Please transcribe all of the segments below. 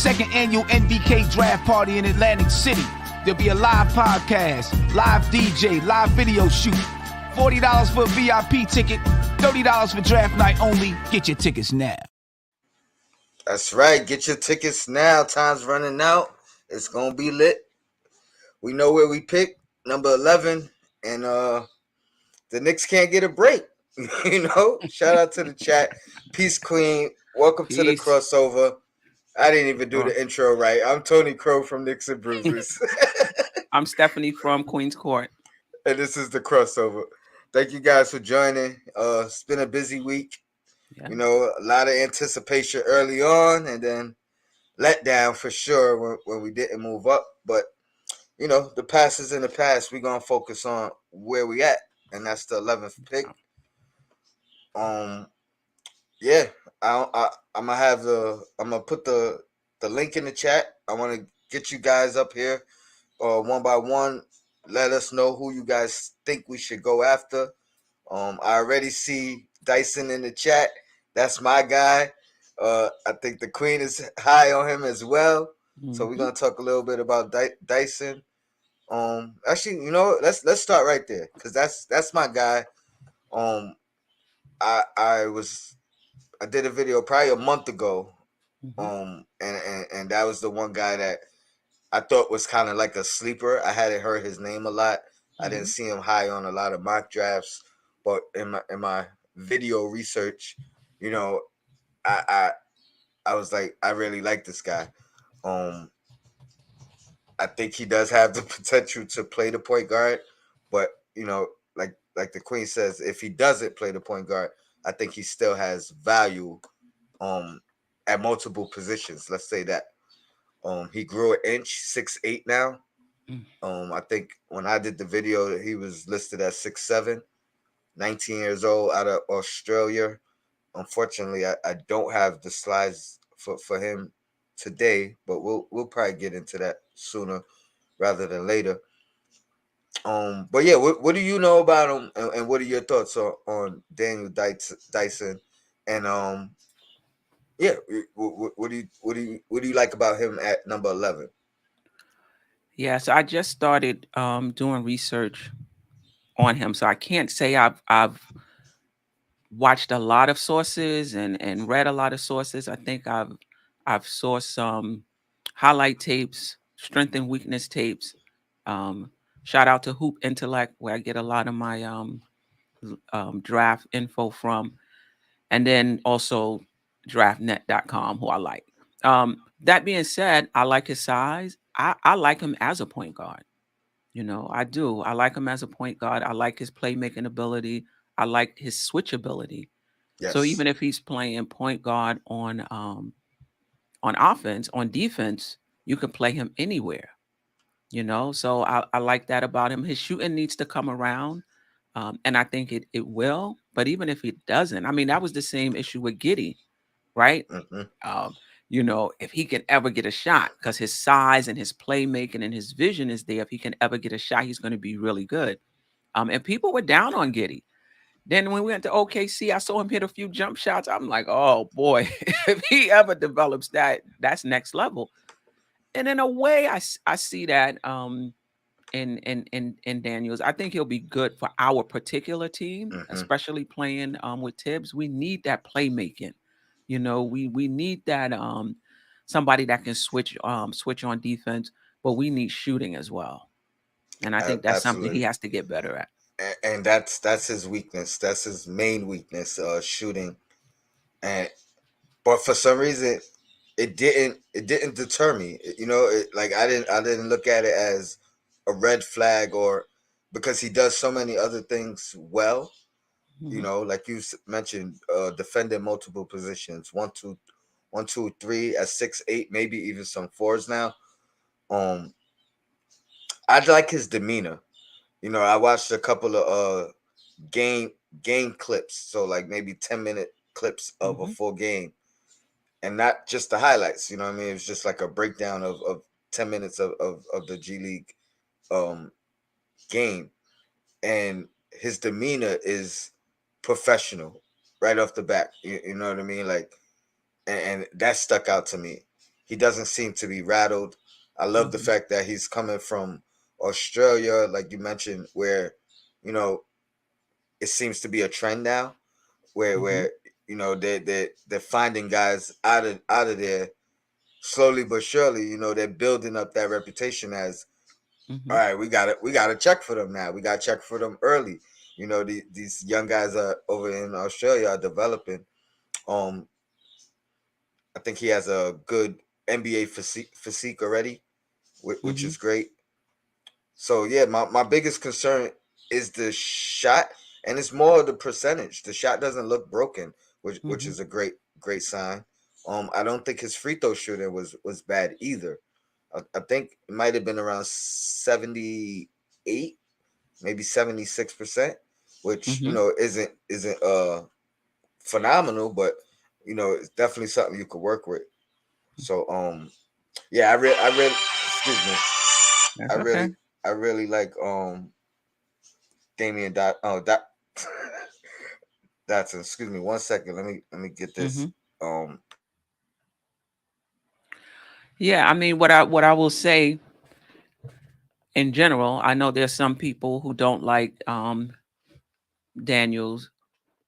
second annual NBK draft party in Atlantic City. There'll be a live podcast, live DJ, live video shoot. $40 for a VIP ticket, $30 for draft night only. Get your tickets now. That's right. Get your tickets now. Time's running out. It's going to be lit. We know where we pick, number 11. And the Knicks can't get a break. Shout out to the chat. Peace, Queen. Welcome to the crossover. I didn't even do the intro right. I'm Tony Crow from Knicks and Bruises. I'm Stephanie from Queens Court. And this is the crossover. Thank you guys for joining. It's been a busy week. Yeah. A lot of anticipation early on and then let down for sure when we didn't move up. But, the past is in the past. We're going to focus on where we at. And that's the 11th pick. Yeah, I'm gonna put the link in the chat. I want to get you guys up here, one by one. Let us know who you guys think we should go after. I already see Dyson in the chat. That's my guy. I think the Queen is high on him as well. Mm-hmm. So we're gonna talk a little bit about Dyson. Actually, let's start right there because that's my guy. I did a video probably a month ago, and that was the one guy that I thought was kind of like a sleeper. I hadn't heard his name a lot. I didn't see him high on a lot of mock drafts, but in my video research, I was like, I really like this guy. I think he does have the potential to play the point guard, but like the Queen says, if he doesn't play the point guard, I think he still has value at multiple positions. Let's say that. He grew an inch, 6'8" now. I think when I did the video, he was listed as 6'7", 19 years old, out of Australia. Unfortunately, I don't have the slides for him today, but we'll probably get into that sooner rather than later. But yeah, what do you know about him, and what are your thoughts on Daniel Dyson? And yeah, what do you like about him at number 11? Yeah, so I just started doing research on him, so I can't say I've watched a lot of sources and read a lot of sources. I think I've saw some highlight tapes, strength and weakness tapes. Shout out to Hoop Intellect, where I get a lot of my draft info from. And then also draftnet.com, who I like. That being said, I like his size. I like him as a point guard. I do. I like him as a point guard. I like his playmaking ability. I like his switch ability. Yes. So even if he's playing point guard on offense, on defense, you can play him anywhere. So I like that about him. His shooting needs to come around. And I think it will. But even if it doesn't, I mean, that was the same issue with Giddey, right? Mm-hmm. If he can ever get a shot, because his size and his playmaking and his vision is there, if he can ever get a shot, he's going to be really good. And people were down on Giddey. Then when we went to OKC, I saw him hit a few jump shots. I'm like, oh boy, if he ever develops that, that's next level. And in a way, I see that in Daniels. I think he'll be good for our particular team, especially playing with Tibbs. We need that playmaking. We need that somebody that can switch on defense, but we need shooting as well. And I think that's something he has to get better at. And that's his weakness. That's his main weakness, shooting. But for some reason, it didn't deter me. I didn't look at it as a red flag, or because he does so many other things well. Like you mentioned, defending multiple positions, 1, 2, 3 at 6'8", maybe even some 4s now. I like his demeanor. I watched a couple of game clips, so like maybe 10-minute clips of a full game, and not just the highlights. It was just like a breakdown of 10 minutes of the G League game, and his demeanor is professional right off the bat. You know what I mean? Like, and that stuck out to me. he doesn't seem to be rattled. I love the fact that he's coming from Australia, like you mentioned, where you know it seems to be a trend now, Mm-hmm. where they're finding guys out of there slowly but surely. They're building up that reputation as, all Mm-hmm. right, we gotta check for them now. We gotta check for them early. These young guys are over in Australia are developing. Um, I think he has a good NBA physique already, which Mm-hmm. is great. So yeah, my biggest concern is the shot, and it's more the percentage. The shot doesn't look broken, which Mm-hmm. is a great sign. I don't think his free throw shooting was bad either. I think it might have been around 78, maybe 76%, which Mm-hmm. isn't phenomenal, but it's definitely something you could work with. So yeah, I really excuse me. I That's really okay. I really like Damian Dot Dot Dotson. Excuse me, 1 second. Let me get Mm-hmm. this. Um Yeah, I mean, what I will say in general, I know there's some people who don't like Daniels.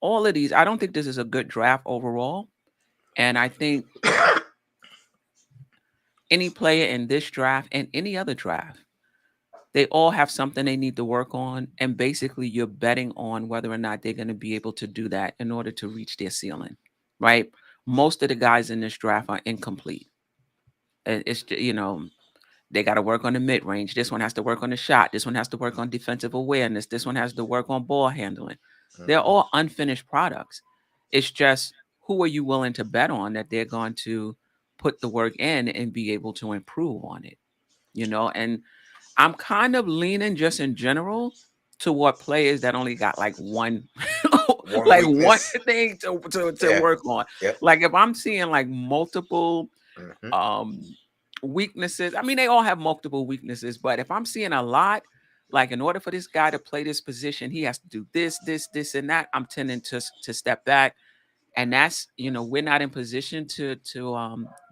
All of these, I don't think this is a good draft overall. And I think any player in this draft and any other draft, they all have something they need to work on. And basically, you're betting on whether or not they're going to be able to do that in order to reach their ceiling, right? Most of the guys in this draft are incomplete. They got to work on the mid range. This one has to work on the shot. This one has to work on defensive awareness. This one has to work on ball handling. They're mhm. all unfinished products. It's just who are you willing to bet on that they're going to put the work in and be able to improve on it, And I'm kind of leaning just in general toward players that only got like one, One like one weakness. thing to Yeah. work on. Yep. Like if I'm seeing like multiple Hmm. um weaknesses. I mean, they all have multiple weaknesses, but if I'm seeing a lot, like in order for this guy to play this position, he has to do this, and that. I'm tending to step back, and that's we're not in position to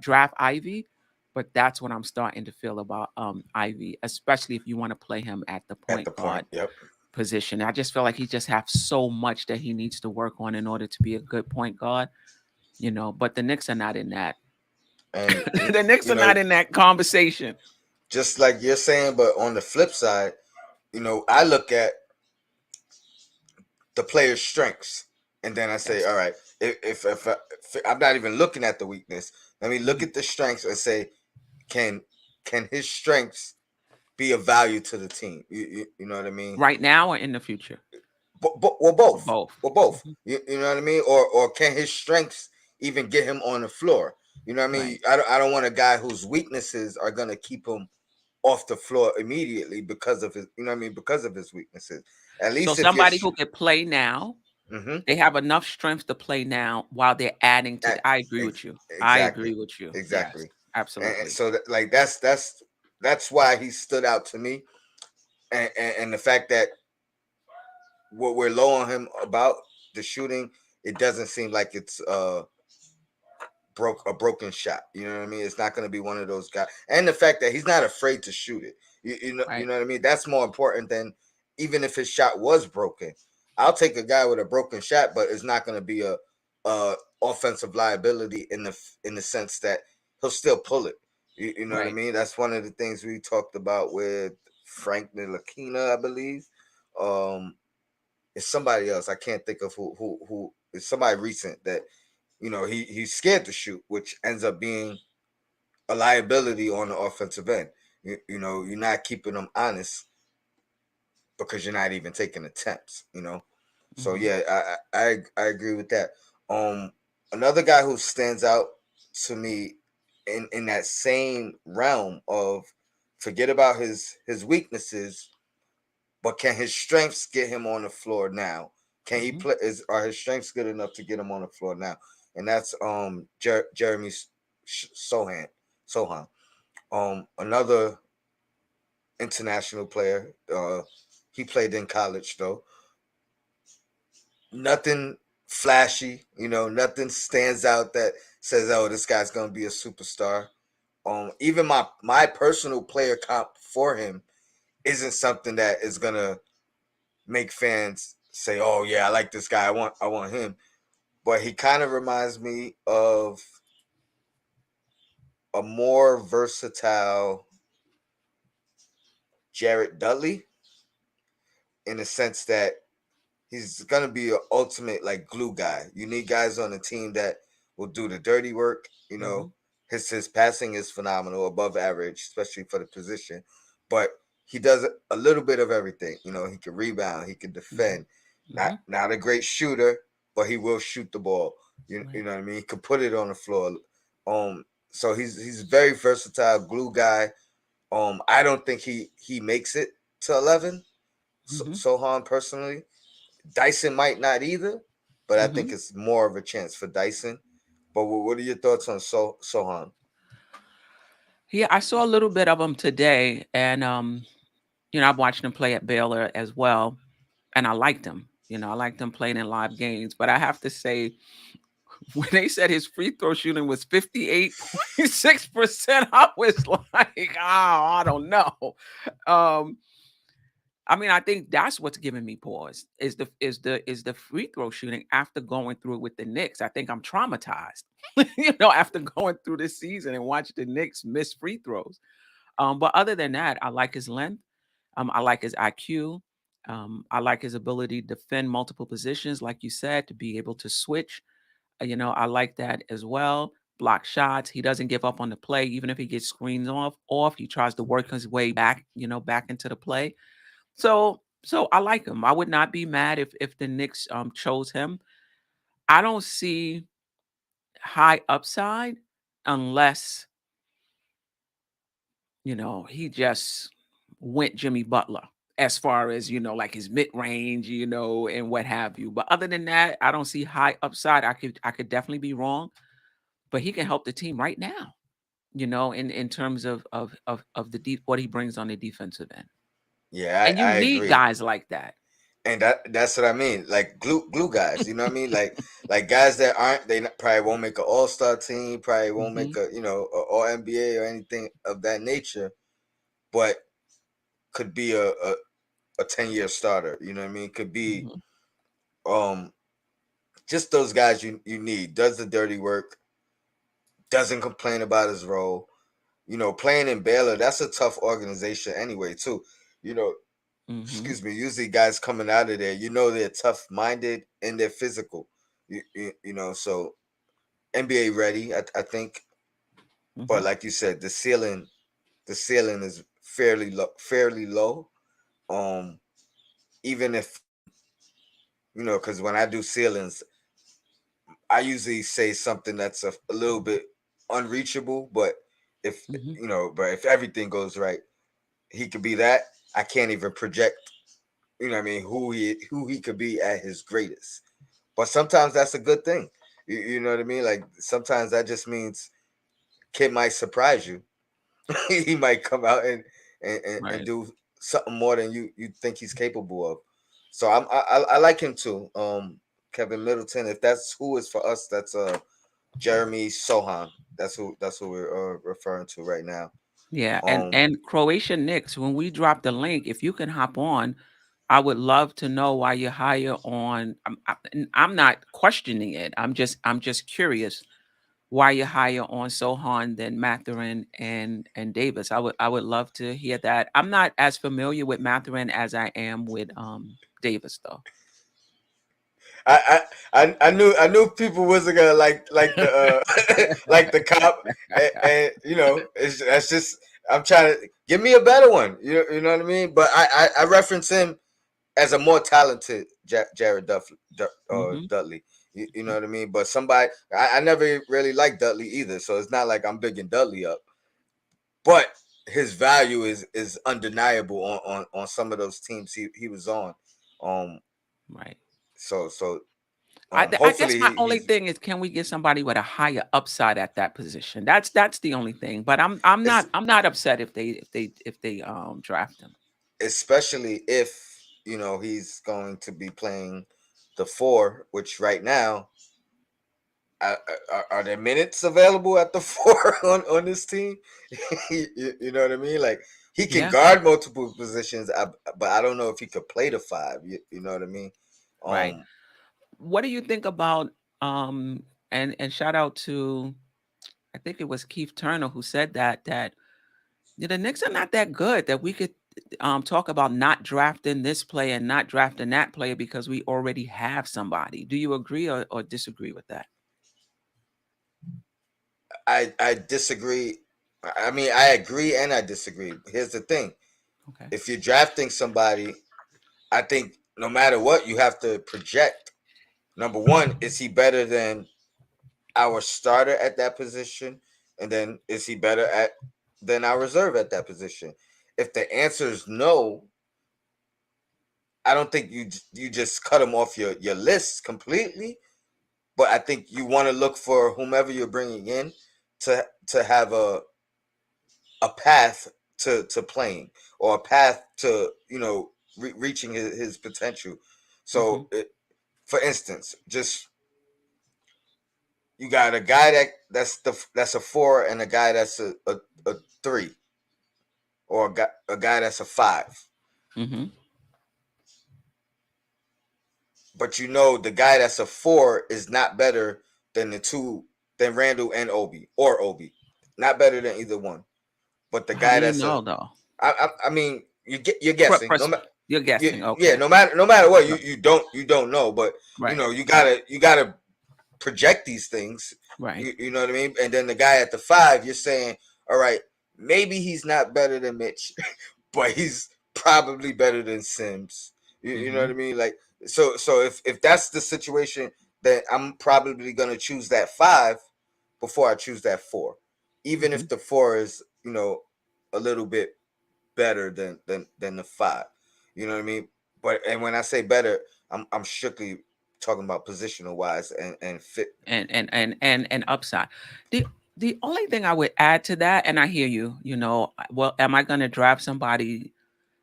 draft Ivy, but that's what I'm starting to feel about Ivy, especially if you want to play him at the At point the point. guard Yep. position. I just feel like he just has so much that he needs to work on in order to be a good point guard. But the Knicks are not in that. And The Knicks are not in that conversation. just like you're saying, but on the flip side, I look at the player's strengths, and then I say, Yes. all right, if I'm not even looking at the weakness, let me look Mhm. at the strengths and say, can can his strengths be of value to the team? You know what I mean? Right now or in the future? Well, Or both. both? Well, both. Mhm. You know what I mean? Or can his strengths even get him on the floor? You know what I mean? Right. I don't want a guy whose weaknesses are gonna keep him off the floor immediately because of his, you know what I mean, because of his weaknesses. At So least if you're, somebody who can play now, mm-hmm, they have enough strength to play now while they're adding to I agree ex- with you. I exactly, agree with you. Yes, exactly. And absolutely. so that, like that's why he stood out to me, and the fact that what we're low on him about the shooting, it doesn't seem like it's broke a broken shot. You know what I mean? It's not going to be one of those guys. And the fact that he's not afraid to shoot it. You Right. know what I mean? That's more important than even if his shot was broken. I'll take a guy with a broken shot, but it's not going to be a offensive liability in the sense that he'll still pull it. You know what I Right. mean? That's one of the things we talked about with Frank Ntilikina, I believe. Um, it's somebody else. I can't think of who. It's somebody recent that he's scared to shoot, which ends up being a liability on the offensive end. You're not keeping them honest because you're not even taking attempts. So Hmm. yeah, I agree with that. Another guy who stands out to me in that same realm of forget about his weaknesses, but can his strengths get him on the floor now? Can he Hmm. play? Are his strengths good enough to get him on the floor now? And that's Jeremy Sohan. Sohan. Another international player. He played in college though. Nothing flashy. Nothing stands out that says, "Oh, this guy's gonna be a superstar." Even my personal player comp for him isn't something that is gonna make fans say, "Oh yeah, I like this guy. I want him." But he kind of reminds me of a more versatile Jared Dudley in the sense that he's gonna be an ultimate like glue guy. You need guys on the team that will do the dirty work. Mm-hmm. His passing is phenomenal, above average, especially for the position. But he does a little bit of everything. He can rebound, he can Mm-hmm. defend. Mm-hmm. Not a great shooter, but he will shoot the ball. You Right. know what I mean? He can put it on the floor. So he's very versatile glue guy. I don't think he makes it to 11. Mm-hmm. Sohan personally, Dyson might not either, but I Mm-hmm. think it's more of a chance for Dyson. But what are your thoughts on Sohan? Yeah, I saw a little bit of him today, and I've watched him play at Baylor as well, and I liked him. I liked him playing in live games, but I have to say, when they said his free throw shooting was 58.6%, I was like, oh, I don't know. Um, I mean, I think that's what's giving me pause is the free throw shooting after going through it with the Knicks. I think I'm traumatized, after going through this season and watch the Knicks miss free throws. But other than that, I like his length. I like his IQ. I like his ability to defend multiple positions, like you said, to be able to switch. I like that as well. Block shots. He doesn't give up on the play, even if he gets screens off. He tries to work his way back, back into the play. So I like him. I would not be mad if the Knicks chose him. I don't see high upside unless, he just went Jimmy Butler as far as, like his mid-range, and what have you. But other than that, I don't see high upside. I could definitely be wrong, but he can help the team right now, in terms of what he brings on the defensive end. Yeah, And you I need agree. guys like that. And that's what I mean. Like glue guys, you know what I mean? Like guys that aren't probably won't make an all-star team, probably won't make Mhm. a all NBA or anything of that nature, but could be a 10-year starter. You know what I mean? Could be Mhm. um just those guys you need. Does the dirty work, doesn't complain about his role. Playing in Baylor, that's a tough organization anyway, too. You know, Mhm. excuse me, usually guys coming out of there, they're tough minded and they're physical. So NBA ready, I think. But Mhm. like you said, the ceiling is fairly low. Um, Even if because when I do ceilings, I usually say something that's a little bit unreachable. But if Mhm. if everything goes right, he could be that. I can't even project. You know what I mean? Who he could be at his greatest. But sometimes that's a good thing. You know what I mean? Like sometimes that just means kid might surprise you. He might come out and Right. do something more than you think he's capable of. So I like him too. Kevin Middleton. If that's who is for us, that's Jeremy Sohan. That's who we're referring to right now. Yeah, and Um, and Croatian Knicks, when we drop the link, if you can hop on, I would love to know why you're higher on. I'm not questioning it. I'm just curious why you're higher on Sohan than Mathurin and Davis. I would love to hear that. I'm not as familiar with Mathurin as I am with Davis though. I knew people wasn't gonna like the like the cop, and that's just I'm trying to give me a better one. You know what I mean? But I reference him as a more talented Jared Hmm. Dudley. You know what I mean? But somebody I never really liked Dudley either, so it's not like I'm bigging Dudley up. But his value is undeniable on some of those teams he was on. Um, Right. I guess hopefully my only he's thing is, can we get somebody with a higher upside at that position? That's the only thing. But I'm it's not I'm not upset if they draft him. especially if he's going to be playing the four, which right now are there minutes available at the four on this team? You know what I mean? Like he can Yeah, guard multiple positions, but I don't know if he could play the five. You know what I mean? right. Um, What do you think about and shout out to, I think it was Keith Turner who said that the Knicks are not that good, that we could talk about not drafting this player and not drafting that player because we already have somebody. Do you agree or disagree with that? I disagree. I mean, I agree and I disagree. Here's the thing: Okay. if you're drafting somebody, I think no matter what, you have to project. Number one, is he better than our starter at that position? And then is he better at than our reserve at that position? If the answer is no, I don't think you just cut him off your list completely. But I think you want to look for whomever you're bringing in to have a path to playing or a path to reaching his potential. Hmm. So, for instance, just you got a guy that's a four and a guy that's a three, or a guy that's a five. Hmm. But the guy that's a four is not better than the two than Randall and Obi or Obi. Not better than either one. But the How do guy you that's a know though? I mean you're guessing. No matter You're guessing. yeah, Okay. no matter what, Right. you don't know, but Right. you gotta project these things. Right. You know what I mean? And then the guy at the five, you're saying, all right, maybe he's not better than Mitch, but he's probably better than Sims. You know what I Hmm. mean? Like so if that's the situation, then I'm probably gonna choose that five before I choose that four. Even Hmm. if the four is, a little bit better than the five. You know what I mean? But and when I say better, I'm strictly talking about positional wise and fit. And upside. The the only thing I would add to that, and I hear you, well, am I going to draft somebody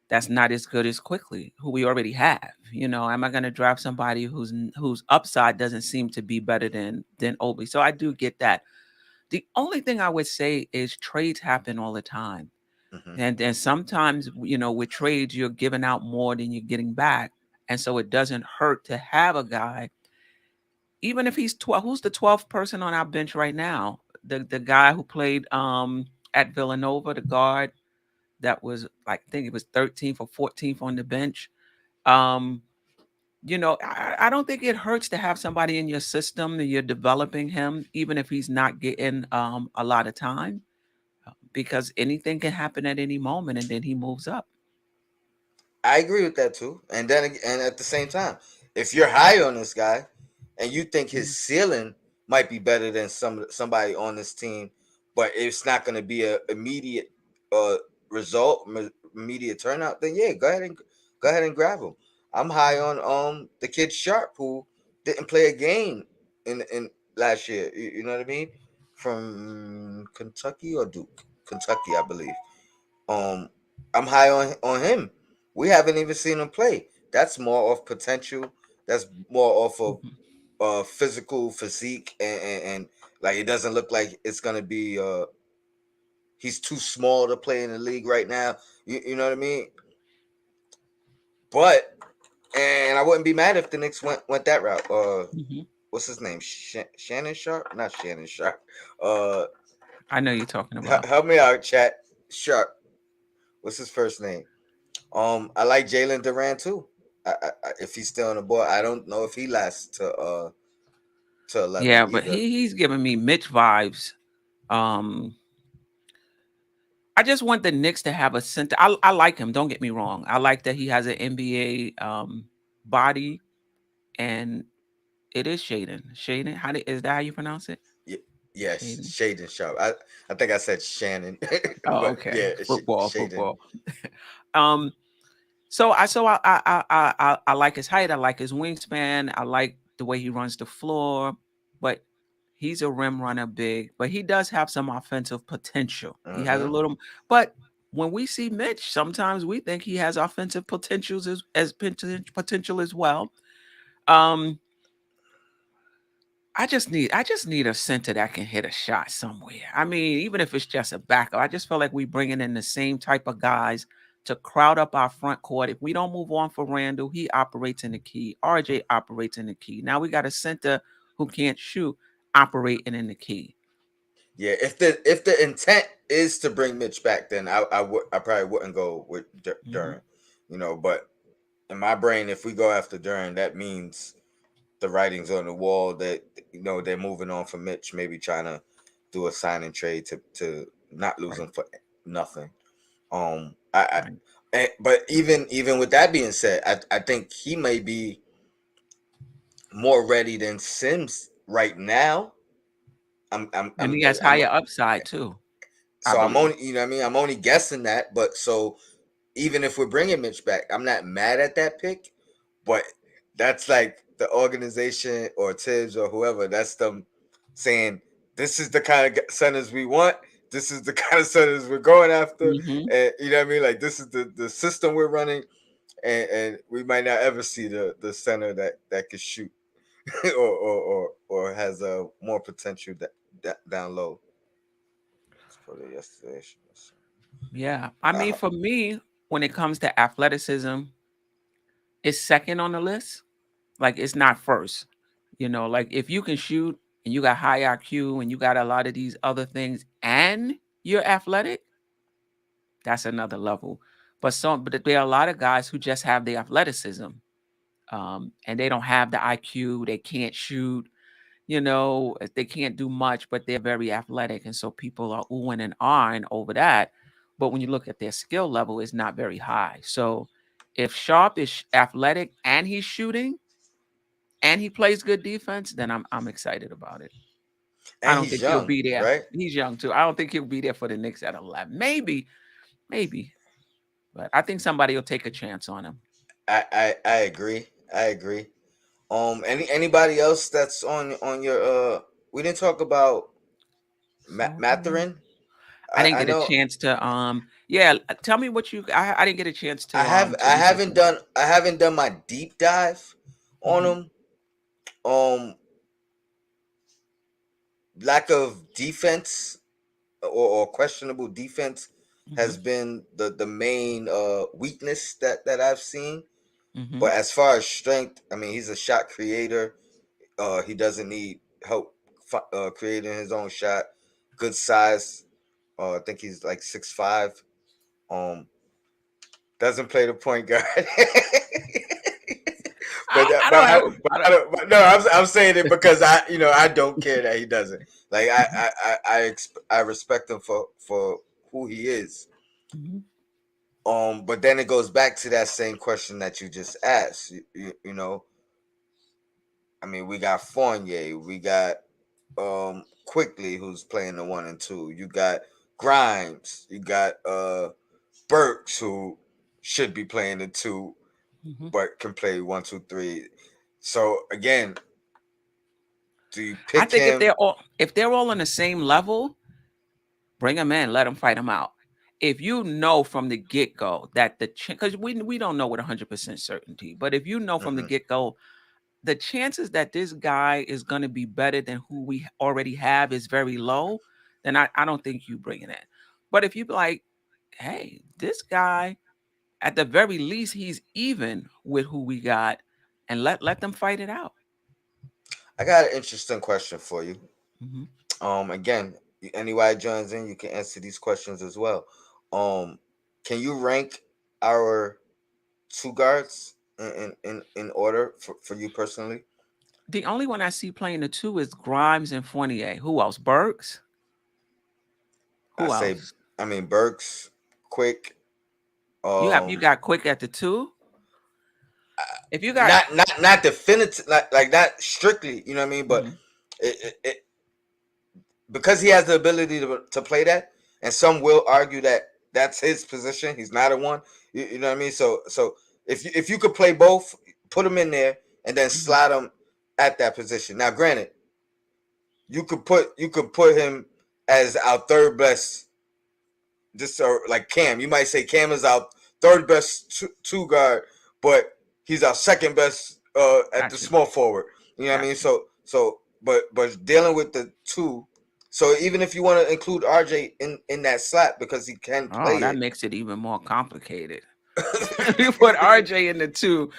that's not as good as Quickly, who we already have? Am I going to draft somebody whose upside doesn't seem to be better than Obi? So I do get that. The only thing I would say is trades happen all the time. Hmm. And sometimes, with trades, you're giving out more than you're getting back. And so it doesn't hurt to have a guy, even if he's 12. Who's the 12th person on our bench right now? The guy who played at Villanova, the guard that was like, I think it was 13th or 14th on the bench. Um, I don't think it hurts to have somebody in your system that you're developing him, even if he's not getting a lot of time, because anything can happen at any moment and then he moves up. I agree with that too. And at the same time, if you're high on this guy and you think his Mhm. ceiling might be better than somebody on this team, but it's not going to be a immediate uh result, immediate turnout, then yeah, go ahead and grab him. I'm high on the kid Sharp, who didn't play a game in last year. You know what I mean? From Kentucky or Duke, Kentucky, I believe. Um, I'm high on him. We haven't even seen him play. That's more of potential. That's more off of Mhm. physical physique, and like it doesn't look like it's gonna be. He's too small to play in the league right now. You know what I mean? But and I wouldn't be mad if the Knicks went that route. Mhm. What's his name? Shannon Sharp? Not Shannon Sharp. Uh, I know you're talking about. help me out, chat. Sharp. What's his first name? I like Jalen Duran too. If he's still on the board, I don't know if he lasts to 11 Yeah, but either. he's giving me Mitch vibes. Um, I just want the Knicks to have a center. I like him. Don't get me wrong. I like that he has an NBA body, and it is Shaden. Shaden, is that how you pronounce it? Yeah, yes, Shaden. Shaden Sharp. I think I said Shannon, Oh, but okay. yeah, Shaden. Football. um, so I like his height. I like his wingspan. I like the way he runs the floor, but he's a rim runner, big. But he does have some offensive potential. He has a Hmm. little, but when we see Mitch, sometimes we think he has offensive potentials as potential as well. Um, I just need a center that can hit a shot somewhere. I mean, even if it's just a backup, I just feel like we bringing in the same type of guys to crowd up our front court. If we don't move on for Randall, he operates in the key. RJ operates in the key. Now we got a center who can't shoot operating in the key. Yeah, if the intent is to bring Mitch back, then I probably wouldn't go with Duran, But in my brain, if we go after Duran, that means the writing's on the wall that they're moving on from Mitch, maybe trying to do a sign and trade to not lose him for nothing. But even with that being said, I think he may be more ready than Sims right now. And he has higher upside too. So I'm only, I'm only guessing that. But so even if we're bringing Mitch back, I'm not mad at that pick. But that's like the organization or Tibbs or whoever. That's them saying this is the kind of centers we want. This is the kind of centers we're going after. And you know what I mean? Like this is the system we're running, and we might not ever see the center that could shoot or has a more potential down low. Yesterday. Yeah. I mean, for me, when it comes to athleticism, it's second on the list. Like it's not first. Like if you can shoot and you got high IQ and you got a lot of these other things and you're athletic, that's another level. But there are a lot of guys who just have the athleticism. And they don't have the IQ, they can't shoot. They can't do much, but they're very athletic. And so people are oohing and ahhing over that. But when you look at their skill level, it's not very high. So if Sharp is athletic and he's shooting and he plays good defense, then I'm excited about it. And I don't think he'll be there. Right? He's young too. I don't think he'll be there for the Knicks at 11. Maybe. But I think somebody will take a chance on him. I agree. Anybody else that's on your we didn't talk about Mathurin. I didn't get a chance to tell me what you I didn't get a chance to I haven't done my deep dive on him. Lack of defense or questionable defense has been the main weakness that I've seen. But as far as strength, I mean, he's a shot creator. He doesn't need help creating his own shot. Good size. I think he's like 6'5". Doesn't play the point guard. I'm saying it because I don't care that he doesn't. Like I respect him for who he is. But then it goes back to that same question that you just asked. I mean, we got Fournier, we got Quickly, who's playing the 1 and 2. You got Grimes, you got Burks, who should be playing the 2, but can play 1, 2, 3. So again, do you pick? I think if they're all on the same level, bring them in, let them fight them out. If you know from the get-go that because we don't know with 100% certainty, but if you know from the get-go, the chances that this guy is going to be better than who we already have is very low, then I don't think you bring it in. But if you be like, hey, this guy, at the very least, he's even with who we got, and let them fight it out. I got an interesting question for you. Again, anybody joins in, you can answer these questions as well. Can you rank our 2 guards in order for you personally? The only one I see playing the 2 is Grimes and Fournier. Who else? Burks? Who else? Burks, Quick. You got Quick at the 2? If you got not definitive, like not strictly, you know what I mean, but it because he has the ability to play that, and some will argue that that's his position. He's not a 1. You know what I mean? So if you could play both, put him in there and then slide him at that position. Now, granted, you could put him as our third best. Just like Cam, you might say Cam is our third best 2 guard, but he's our second best at the small forward. You know what I mean? So but dealing with the two. So even if you want to include RJ in that slot because he can Oh, play that it. makes it even more complicated. You put RJ in the 2.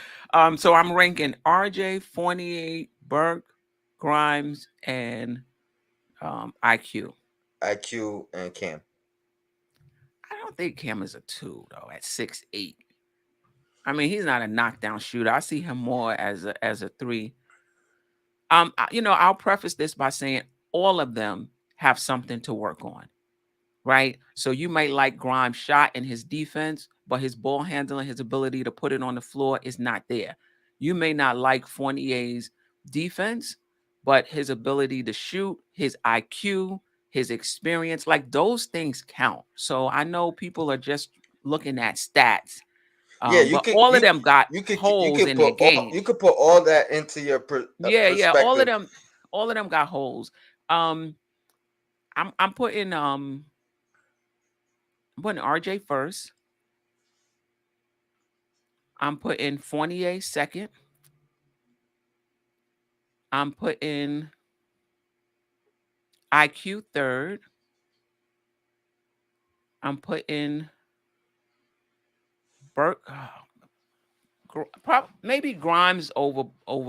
So I'm ranking RJ, Fournier, Burke, Grimes, and IQ. IQ and Cam. I don't think Cam is a 2 though at 6'8". I mean, he's not a knockdown shooter. I see him more as a 3. I'll preface this by saying all of them have something to work on, right? So you might like Grimes' shot and his defense, but his ball handling, his ability to put it on the floor is not there. You may not like Fournier's defense, but his ability to shoot, his IQ, his experience, like those things count. So I know people are just looking at stats, Yeah, you but could all of them got you holes could in their put game. all that into your Yeah, perspective. all of them got holes. Um, I'm putting RJ first. I'm putting Fournier second. I'm putting IQ third. I'm putting Burke. Maybe Grimes over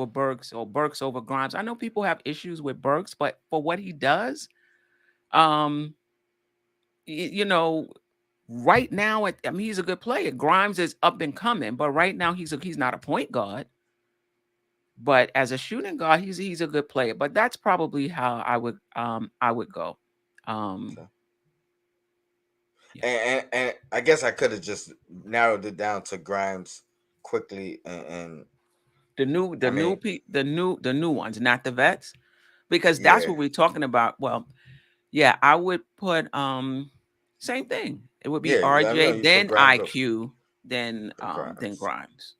Burks or Burks over Grimes. I know people have issues with Burks, but for what he does, um, you know, right now, I mean, he's a good player. Grimes is up and coming, but right now he's not a point guard. But as a shooting guard, he's a good player. But that's probably how I would go. Um, Okay. yeah. And I guess I could have just narrowed it down to Grimes quickly and I mean, The new ones, not the vets, because that's yeah, what we're talking about. Well, yeah, I would put same thing. It would be yeah. I know RJ, you put then Grimes up IQ, for then Grimes. Grimes.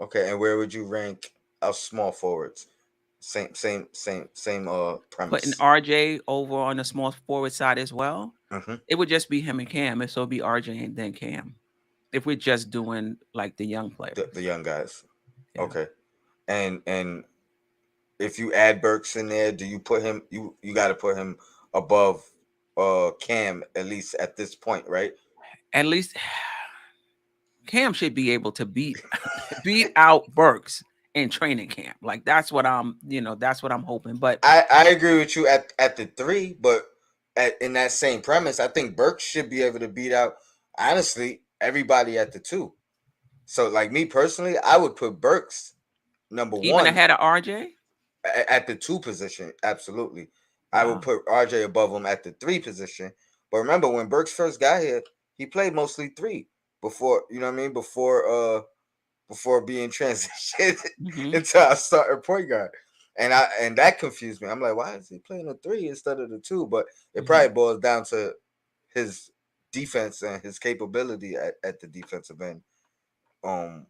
Okay, and where would you rank our small forwards? Same Putting premise. RJ over on the small forward side as well. Hmm. It would just be him and Cam, and so it'd be RJ and then Cam. If we're just doing like the young The players. young guys. Yeah. Okay. And if you add Burks in there, do you put him you got to put him above Cam at least at this point, right? At least Cam should be able to beat out Burks in training camp. Like that's what I'm hoping. But I agree with you at the 3, but in that same premise, I think Burks should be able to beat out honestly everybody at the 2. So like me personally, I would put Burks number even 1 ahead of RJ, at the 2 position. Absolutely. I would wow. put RJ above him at the 3 position. But remember when Burks first got here, he played mostly 3 before, you know what I mean? Before being transitioned Hmm. into our starting point guard. And that confused me. I'm like, why is he playing a 3 instead of the 2? But it Hmm. probably boils down to his defense and his capability at the defensive end. Um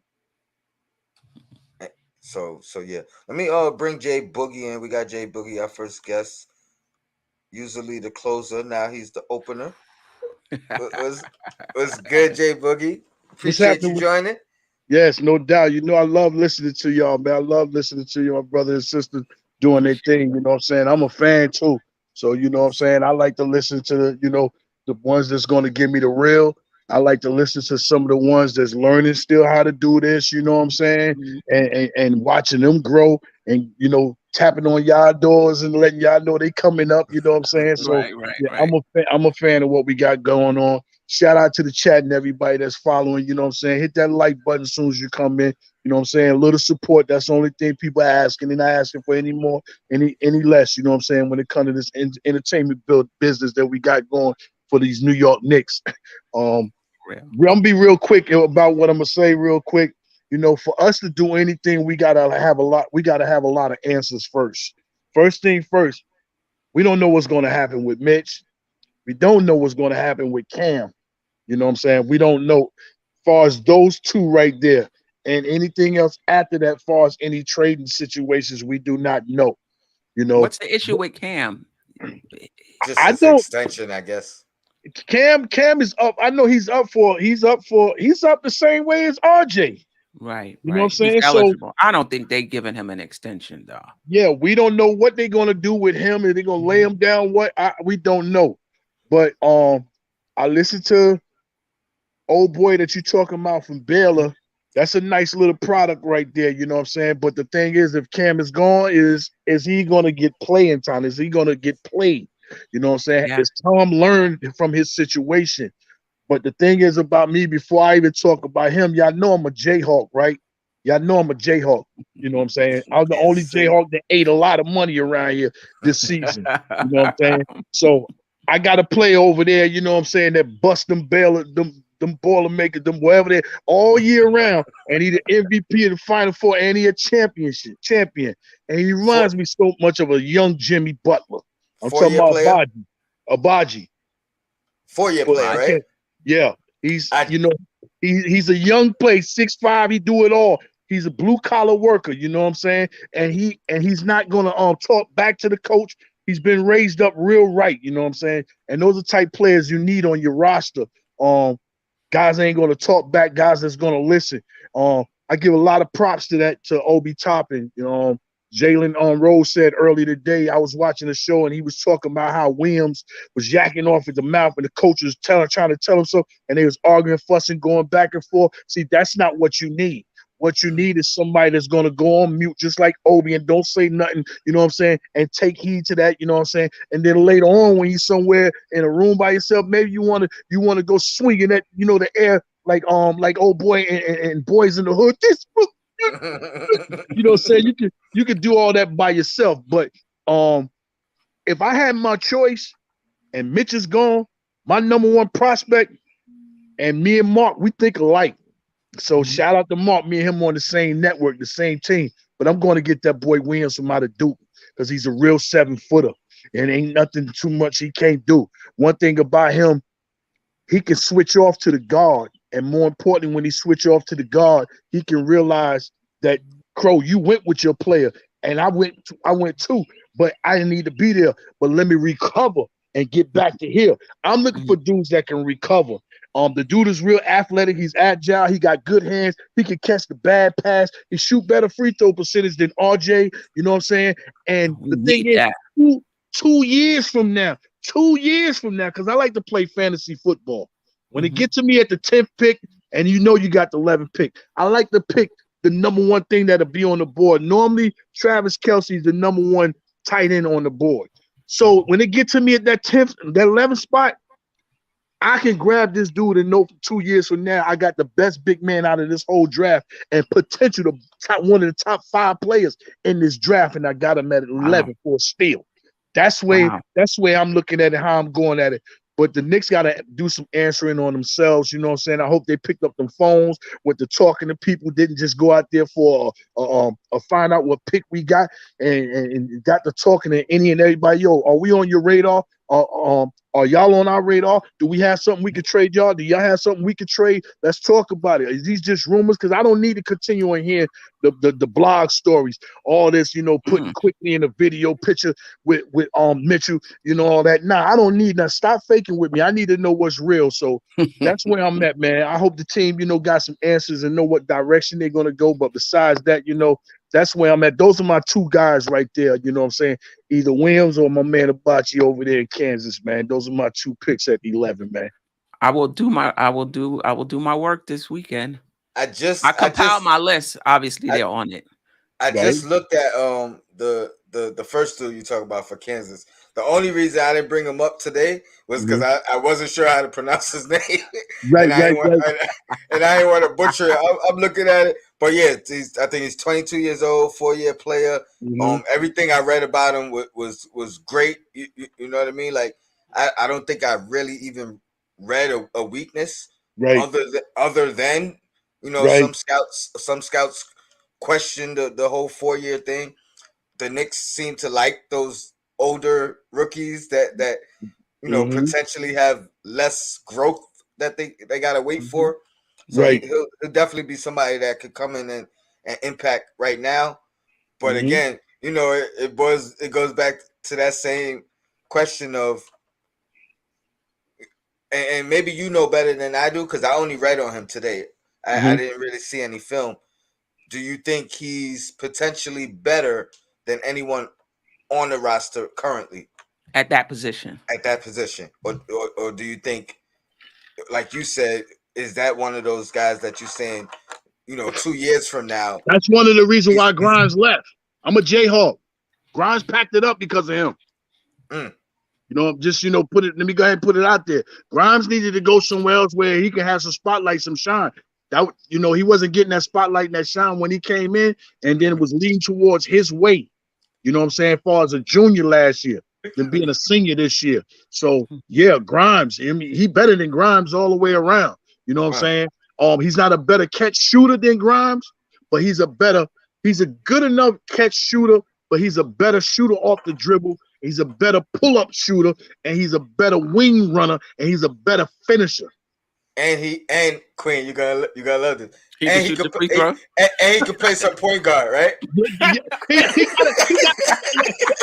so yeah. Let me bring Jay Boogie in. We got Jay Boogie, our first guest. Usually the closer. Now he's the opener. Was was good, Jay Boogie. What's Appreciate you happening? joining. Yes, no doubt. You know, I love listening to y'all, man. I love listening to your brothers and sisters doing their Appreciate thing. You know what I'm saying? I'm a fan too. So, you know what I'm saying? I like to listen to the ones that's going to give me the real. I like to listen to some of the ones that's learning still how to do this, you know what I'm saying? it. And watching them grow and, tapping on y'all doors and letting y'all know they coming up, you know what I'm saying? So, Right, right, yeah, right. I'm a fan of what we got going on. Shout out to the chat and everybody that's following, you know what I'm saying? Hit that like button as soon as you come in. You know what I'm saying? A little support. That's the only thing people are asking. They're not asking for any more, any less, you know what I'm saying, when it comes to this entertainment business that we got going for these New York Knicks. Um, Real. I'm gonna be real quick about what I'm gonna say real quick. For us to do anything, we gotta have a lot of answers first. First thing first, we don't know what's gonna happen with Mitch. We don't know what's gonna happen with Cam. You know what I'm saying? We don't know far as those two right there. And anything else after that, far as any trading situations, we do not know. You know, What's the issue with Cam? Just I his don't. extension, I guess. Cam is up. I know he's up the same way as RJ. Right, You know what I'm right. He's saying? So eligible. I don't think they giving him an extension though. yeah, we don't know what they're gonna do with him. Are they gonna lay him down? We don't know. But I listened to old boy that you talking about from Baylor. That's a nice little product right there. You know what I'm saying? But the thing is, if Cam is gone, is he gonna get playing time? Is he gonna get played? You know what I'm saying? Yeah. Is Tom learned from his situation? But the thing is about me, before I even talk about him, y'all know I'm a Jayhawk, right? Y'all know I'm a Jayhawk. You know what I'm saying? I'm the only Yes, sir. Jayhawk that ate a lot of money around here this season. You know what I'm saying? So I got a play over there, you know what I'm saying, that bust them bail them baller makers, them whatever they all year round. And he the MVP of the Final Four and he a champion. And he Four, reminds me so much of a young Jimmy Butler. I'm talking 4-year about player, Abaji. 4-year But player, I right? can't. Yeah, he's I he's a young play, 6'5". He do it all. He's a blue collar worker. You know what I'm saying? And he's not gonna talk back to the coach. He's been raised up real right. You know what I'm saying? And those are type players you need on your roster. Um, Guys ain't gonna talk back. Guys that's gonna listen. I give a lot of props to Obi Toppin. Jalen Rose said earlier today. I was watching the show and he was talking about how Williams was yakking off at the mouth and the coach was trying to tell him so, and they was arguing, fussing, going back and forth. See, that's not what you need. What you need is somebody that's going to go on mute just like Obi and don't say nothing, you know what I'm saying, and take heed to that, you know what I'm saying. And then later on, when you're somewhere in a room by yourself, maybe you want to go swinging at, the air like old boy and boys in the hood. You know what I'm saying? You can do all that by yourself, but if I had my choice and Mitch is gone, my number one prospect, and me and Mark, we think alike. So shout out to Mark. Me and him on the same network, the same team. But I'm going to get that boy Williams from out of Duke because he's a real 7-footer. And ain't nothing too much he can't do. One thing about him, he can switch off to the guard. And more importantly, when he switch off to the guard, he can realize that, Crow, you went with your player. And I went too, but I didn't need to be there. But let me recover and get back to here. I'm looking for dudes that can recover. The dude is real athletic. He's agile. He got good hands. He can catch the bad pass. He shoot better free throw percentage than RJ. You know what I'm saying? And We the thing need is, that. 2 years from now, because I like to play fantasy football. When it gets to me at the 10th pick, and you got the 11th pick, I like to pick the number one thing that'll be on the board. Normally, Travis Kelce is the number one tight end on the board. So when it gets to me at that 10th, that 11th spot, I can grab this dude and know 2 years from now I got the best big man out of this whole draft and potential to one of the top 5 players in this draft, and I got him at 11 for a steal. That's way I'm looking at it, how I'm going at it. But the Knicks got to do some answering on themselves. You know what I'm saying? I hope they picked up them phones with the talking to people, didn't just go out there for find out what pick we got and got to talking to any and everybody. Yo, are we on your radar? Are y'all on our radar? Do we have something we could trade y'all? Do y'all have something we could trade? Let's talk about it. Is these just rumors? Because I don't need to continue on here the blog stories, all this, putting quickly in a video picture with Mitchell, all that. Nah, I don't need that. Stop faking with me. I need to know what's real. So that's where I'm at, man. I hope the team, got some answers and know what direction they're gonna go. But besides that, that's where I'm at. Those are my 2 guys right there. You know what I'm saying? Either Williams or my man Abachi over there in Kansas, man. Those are my 2 picks at 11, man. I will do my work this weekend. I compiled my list. Obviously, they're on it. I just looked at the first 2 you talk about for Kansas. The only reason I didn't bring him up today was because I wasn't sure how to pronounce his name, and I didn't want to butcher it. I'm looking at it, but yeah, I think he's 22 years old, 4-year player. Everything I read about him was great. You know what I mean? Like I don't think I really even read a weakness other than some scouts questioned the whole 4-year thing. The Knicks seem to like those older rookies that potentially have less growth that they gotta wait for. So he'll definitely be somebody that could come in and impact right now. But again, it goes back to that same question of, and maybe you know better than I do because I only read on him today. I didn't really see any film. do you think he's potentially better than anyone on the roster currently at that position. at that position? Or do you think, like you said, is that one of those guys that you're saying, 2 years from now? That's one of the reasons why he's Grimes left. I'm a Jayhawk. Grimes packed it up because of him. Mm. Put it. Let me go ahead and put it out there. Grimes needed to go somewhere else where he can have some spotlight, some shine. He wasn't getting that spotlight and that shine when he came in, and then it was leading towards his way. You know what I'm saying? As far as a junior last year, than being a senior this year. So yeah, Grimes. I mean, he better than Grimes all the way around. You know what I'm saying? He's not a better catch shooter than Grimes, but he's a good enough catch shooter, but he's a better shooter off the dribble. He's a better pull-up shooter, and he's a better wing runner, and he's a better finisher. And Queen, you gotta love this. He can shoot the free throw. And he can play some point guard, right? I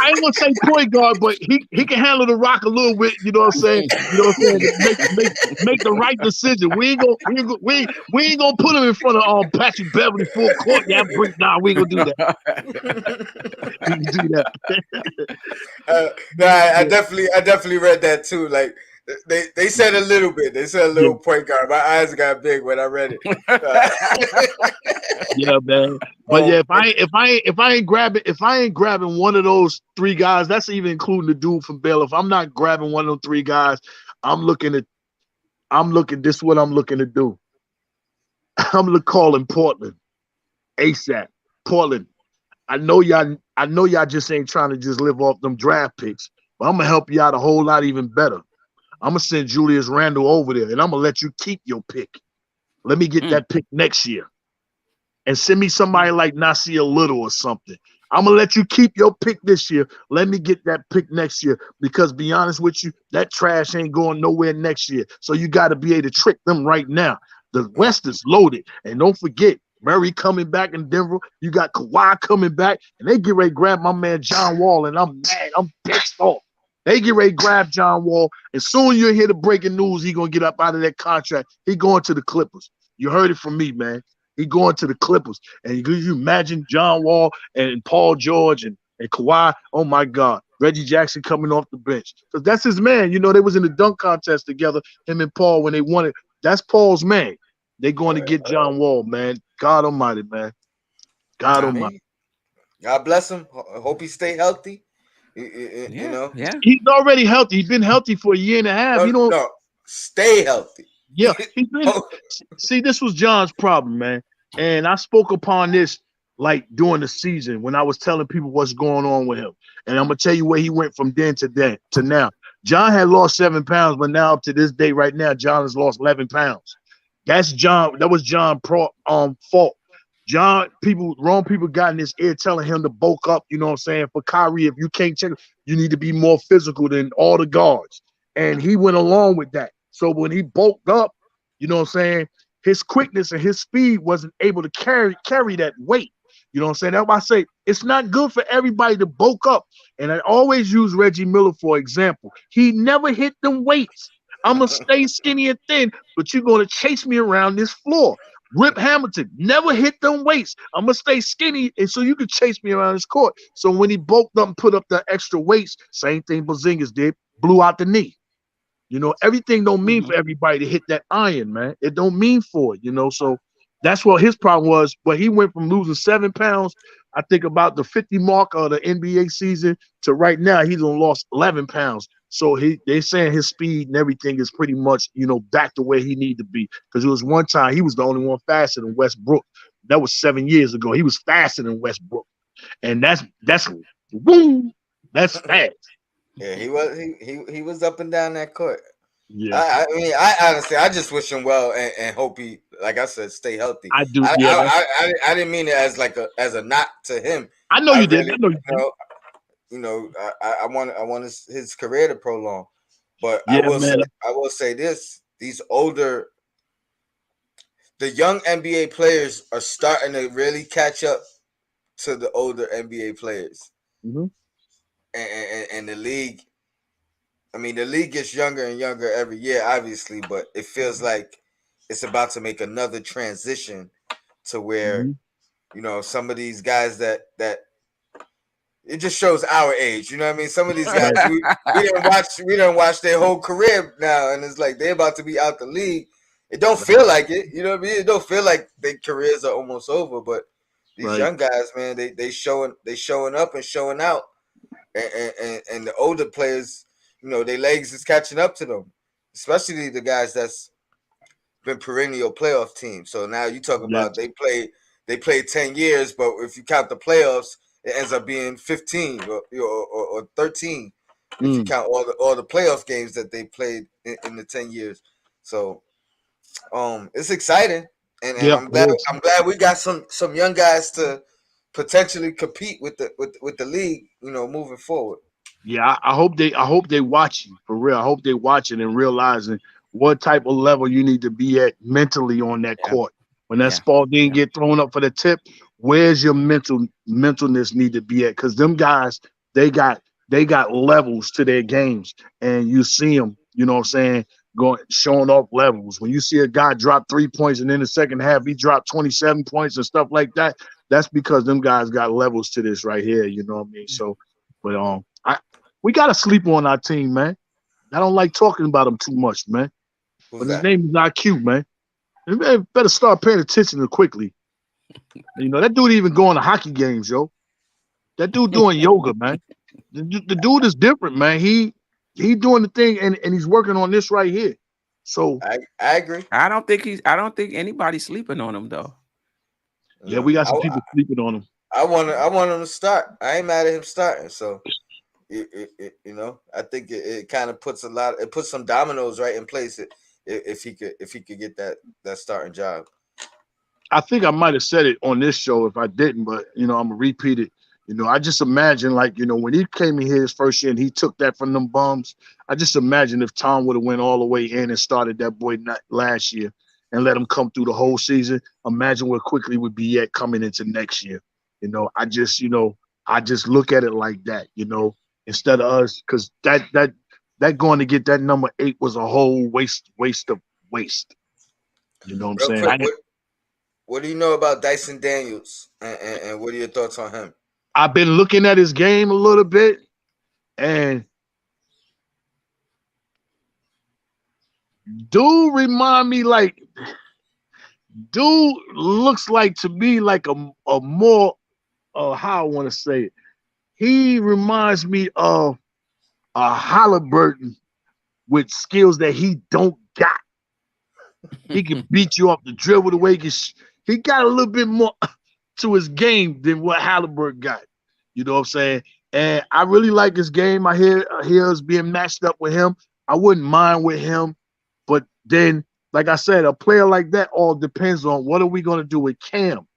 ain't gonna say point guard, but he can handle the rock a little bit. You know what I'm saying? Make the right decision. We ain't gonna put him in front of Patrick Beverly full court. We ain't gonna do that. We can do that. I definitely read that too. Like they said a little bit. They said a little point guard. My eyes got big when I read it. Yeah, man. But if I ain't grabbing one of those three guys, that's even including the dude from Baylor. If I'm not grabbing one of those three guys, this is what I'm looking to do. I'm calling Portland ASAP. Portland. I know y'all just ain't trying to just live off them draft picks, but I'm gonna help you out a whole lot even better. I'm gonna send Julius Randle over there, and I'm gonna let you keep your pick. Let me get that pick next year. And send me somebody like Nasir Little or something. I'm going to let you keep your pick this year. Let me get that pick next year. Because be honest with you, that trash ain't going nowhere next year. So you got to be able to trick them right now. The West is loaded. And don't forget, Murray coming back in Denver. You got Kawhi coming back. And they get ready to grab my man John Wall. And I'm mad. I'm pissed off. They get ready to grab John Wall. And soon you'll hear the breaking news. He going to get up out of that contract. He going to the Clippers. You heard it from me, man. He going to the Clippers. And you imagine John Wall and Paul George and Kawhi. Oh, my God. Reggie Jackson coming off the bench. Because that's his man. They was in the dunk contest together, him and Paul, when they won it. That's Paul's man. They going to get John Wall, man. God almighty, man. God almighty. God bless him. I hope he stay healthy. Yeah. He's already healthy. He's been healthy for a year and a half. No, stay healthy. Yeah, see, this was John's problem, man. And I spoke upon this like during the season when I was telling people what's going on with him. And I'm gonna tell you where he went from then to now. John had lost 7 pounds, but now up to this day, right now, John has lost 11 pounds. That's John. That was John's fault. Wrong people got in his ear telling him to bulk up. You know what I'm saying? For Kyrie, if you can't check, you need to be more physical than all the guards. And he went along with that. So when he bulked up, you know what I'm saying, his quickness and his speed wasn't able to carry that weight. You know what I'm saying? That's why I say it's not good for everybody to bulk up. And I always use Reggie Miller for example. He never hit them weights. I'm going to stay skinny and thin, but you're going to chase me around this floor. Rip Hamilton never hit them weights. I'm going to stay skinny, and so you can chase me around this court. So when he bulked up and put up the extra weights, same thing Porzingis did, blew out the knee. Everything don't mean for everybody to hit that iron, man. It don't mean for it, So that's what his problem was. But he went from losing 7 pounds, I think about the 50 mark of the NBA season, to right now he's lost 11 pounds. So they're saying his speed and everything is pretty much, back to where he need to be. Because it was one time he was the only one faster than Westbrook. That was 7 years ago. He was faster than Westbrook, and that's fast. Yeah, he was up and down that court. Yeah, I mean, I honestly, I just wish him well and hope he, like I said, stay healthy. I do. I didn't mean it as a knock to him. I know you did. I know you did. I want his career to prolong, but yeah, I will say this: the young NBA players are starting to really catch up to the older NBA players. Mm-hmm. And the league, I mean, the league gets younger and younger every year, obviously, but it feels like it's about to make another transition to where some of these guys that it just shows our age. You know what I mean? Some of these guys we didn't watch their whole career now, and it's like they're about to be out the league. It don't feel like it. You know what I mean? It don't feel like their careers are almost over, but these young guys, man, they showing up and showing out, and the older players, their legs is catching up to them, especially the guys that's been perennial playoff teams. So now you talk about they played 10 years, but if you count the playoffs, it ends up being 15 or 13 if you count all the playoff games that they played in the 10 years. So it's exciting, and I'm glad we got some young guys to potentially compete with the league, moving forward. Yeah, I hope they watching for real. I hope they watching and realizing what type of level you need to be at mentally on that court. When that ball didn't get thrown up for the tip, where's your mentalness need to be at? Because them guys, they got levels to their games, and you see them, you know what I'm saying, showing off levels. When you see a guy drop 3 points and in the second half he dropped 27 points and stuff like that, that's because them guys got levels to this right here, you know what I mean? So, but we gotta sleep on our team, man. I don't like talking about him too much, man. But his name is IQ, man. You better start paying attention quickly. That dude even going to hockey games, yo. That dude doing yoga, man. The dude is different, man. He doing the thing, and he's working on this right here. So I agree. I don't think anybody's sleeping on him though. Yeah, we got some people sleeping on him. I want him to start. I ain't mad at him starting. So I think it kind of puts some dominoes right in place if he could get that starting job. I think I might have said it on this show if I didn't, but I'm gonna repeat it. I just imagine when he came in here his first year and he took that from them bums. I just imagine if Tom would have went all the way in and started that boy last year and let him come through the whole season. Imagine where quickly would be at coming into next year. I just look at it like that. Instead of us, because that going to get that number 8 was a whole waste. You know what I'm saying? Quick, what do you know about Dyson Daniels, and what are your thoughts on him? I've been looking at his game a little bit, and dude looks like to me like a more how I want to say it. He reminds me of a Halliburton with skills that he don't got. He can beat you off the dribble the way he got a little bit more to his game than what Halliburton got. You know what I'm saying? And I really like his game. I hear us being matched up with him. I wouldn't mind with him. But then, like I said, a player like that all depends on what are we going to do with Cam.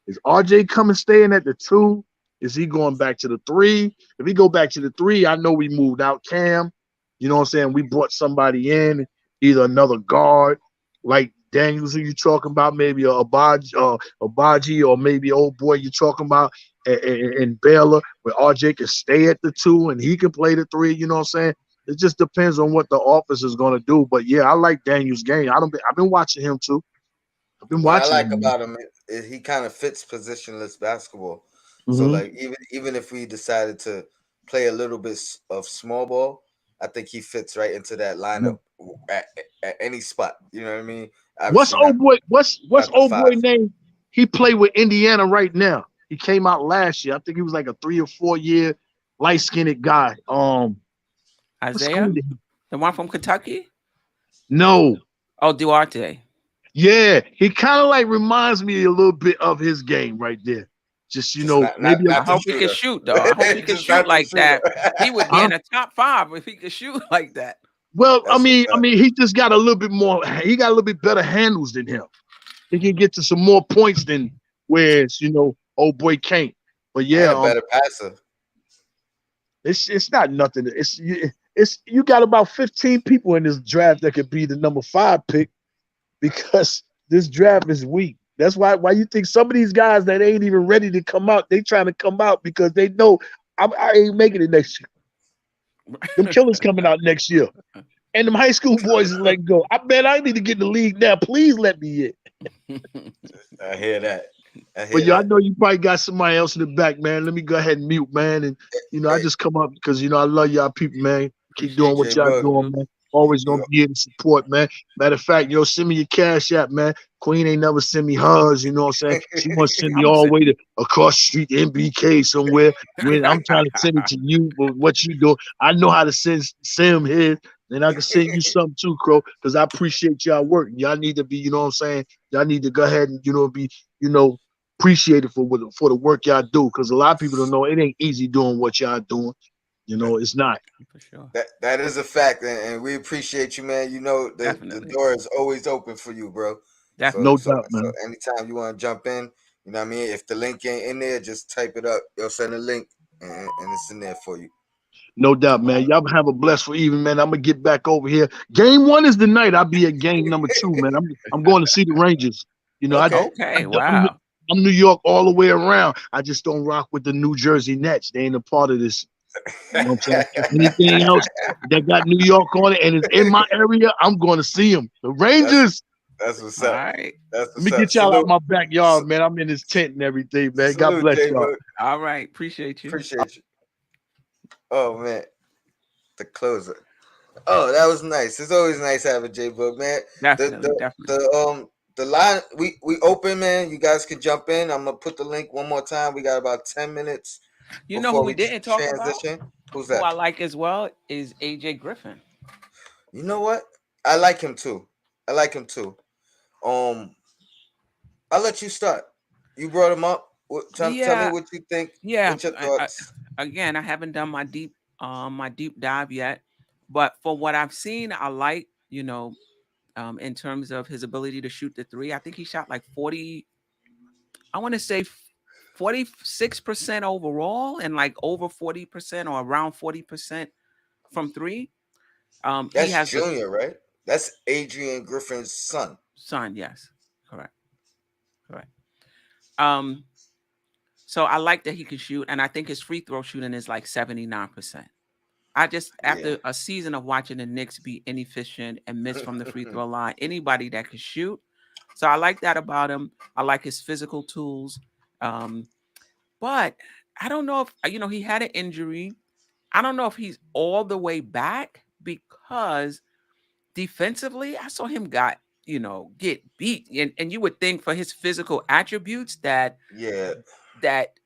Is RJ coming staying at the 2? Is he going back to the 3? If he go back to the 3, I know we moved out Cam. You know what I'm saying? We brought somebody in, either another guard like Daniels, who you talking about, maybe Abaji, or maybe old boy you talking about, and Baylor, where RJ can stay at the 2 and he can play the 3. You know what I'm saying? It just depends on what the office is going to do. But yeah, I like Daniels' game. I've been watching him too. I've been watching. What I like about him is he kind of fits positionless basketball. Mm-hmm. So like even if we decided to play a little bit of small ball, I think he fits right into that lineup at any spot. You know what I mean? What's old boy name? He played with Indiana right now. He came out last year. I think he was like a 3 or 4 year light-skinned guy. Isaiah, the one from Kentucky? No. Oh, Duarte. Yeah, he kind of like reminds me a little bit of his game right there. Just maybe I hope he can shoot, though. I hope he can shoot like that. He would be in the top 5 if he could shoot like that. Well, I mean, he just got a little bit more. He got a little bit better handles than him. He can get to some more points than whereas old boy can't. But yeah, a better passer. It's not nothing. It's you got about 15 people in this draft that could be the number 5 pick because this draft is weak. That's why you think some of these guys that ain't even ready to come out, they trying to come out because they know I ain't making it next year. Them killers coming out next year. And them high school boys is letting go. I bet I need to get in the league now. Please let me in. I hear that. I But hear yeah, I that. know you probably got somebody else in the back, man. Let me go ahead and mute, man. And I Hey, just come up because I love y'all people, man. Keep doing Appreciate what J you. y'all Bug, doing, You. man. Always gonna you be here to support, man. Matter of fact, send me your cash app, man. Queen ain't never send me hers, you know what I'm saying? She wants to send me I'm gonna all the send way to across the street to MBK somewhere. When I'm trying to send it to you, but what you doing? I know how to send Sam his, and I can send you something too, Crow, because I appreciate y'all work. Y'all need to be, you know what I'm saying? Y'all need to go ahead and be, you know, appreciated for the work y'all do, because a lot of people don't know it ain't easy doing what y'all doing. It's not. for sure. that is a fact, and we appreciate you, man. You know the Definitely. door is always open for you, bro. So No Definitely. so doubt, so man. anytime you want to jump in, you know what I mean. If the link ain't in there, just type it up. They'll send a link, and it's in there for you. No doubt, man. Um, Y'all have a blessful evening, man. I'm gonna get back over here. Game one is the night. I'll be at game number two, man. I'm going to see the Rangers. You know, okay. Okay. I'm Wow. I'm New York all the way around. I just don't rock with the New Jersey Nets. They ain't a part of this. You know what I'm saying? Anything else that got New York on it and is in my area, I'm going to see them. The that's Rangers. that's what's All up. right. That's Let what's me up. get y'all out Salute, my backyard, s- man. I'm in this tent and everything, man. God salute, bless J y'all. Book. All right. Appreciate you. Appreciate you. Oh man, the closer. Oh, that was nice. It's always nice having J Book, man. The Definitely. the Definitely. the line we open, man. You guys can jump in. I'm gonna put the link one more time. We got about 10 minutes You know who before we we didn't talk about? transition. Who's Who that? I like as well is AJ Griffin. You know what? I like him too. I like him too. Um, I'll let you start. You brought him up. Tell me Yeah. what you think. Yeah. What's your thoughts? Again, I haven't done my deep dive yet, but for what I've seen, I like, in terms of his ability to shoot the three. I think he shot like 40, I want to say 46% overall and like over 40% or around 40% from three. He That's has the Junior, right? That's Adrian Griffin's son. son, yes. Correct. Correct. Um, so I like that he can shoot, and I think his free throw shooting is like 79%. I just, Yeah. after a season of watching the Knicks be inefficient and miss from the free throw line, anybody that can shoot. So I like that about him. I like his physical tools. Um, but I don't know if, he had an injury. I don't know if he's all the way back because defensively, I saw him get beat. And you would think for his physical attributes Yeah.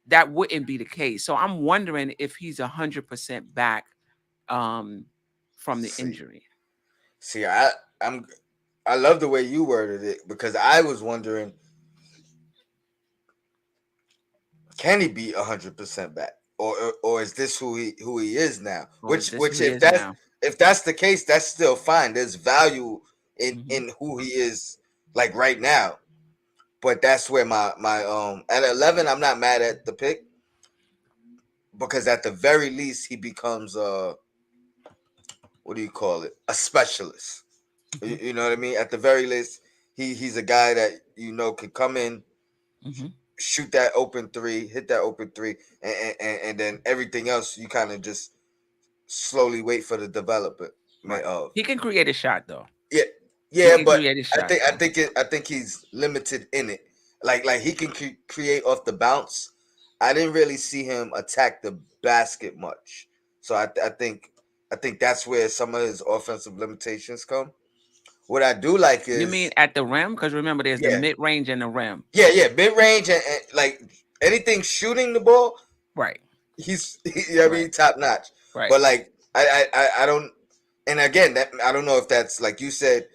that wouldn't be the case. So I'm wondering if he's 100% back um from the See, injury. see, I'm I love the way you worded it because I was wondering, can he be 100% back, or is this who he is now? Or is this who Which he is now? if that's the case, that's still fine. There's value in Hmm. who he is like right now. But that's where my at 11, I'm not mad at the pick because at the very least he becomes what do you call it, a specialist. Hmm. You know what I mean? At the very least, he's a guy that can come in, Hmm. shoot that open three, hit that open three, and then everything else you kind of just slowly wait for the development Right. of. He can create a shot though. Yeah, He yeah, can but create a I shot think I though. think it, I think he's limited in it. Like he can create off the bounce. I didn't really see him attack the basket much, so I think that's where some of his offensive limitations come. What I do like You mean is at the rim? Because remember, there's the yeah, mid range and the rim. yeah, mid range and like anything shooting the ball, Right. he's you know what I Right. mean, top notch. Right. But like I don't, and again that I don't know if that's like you said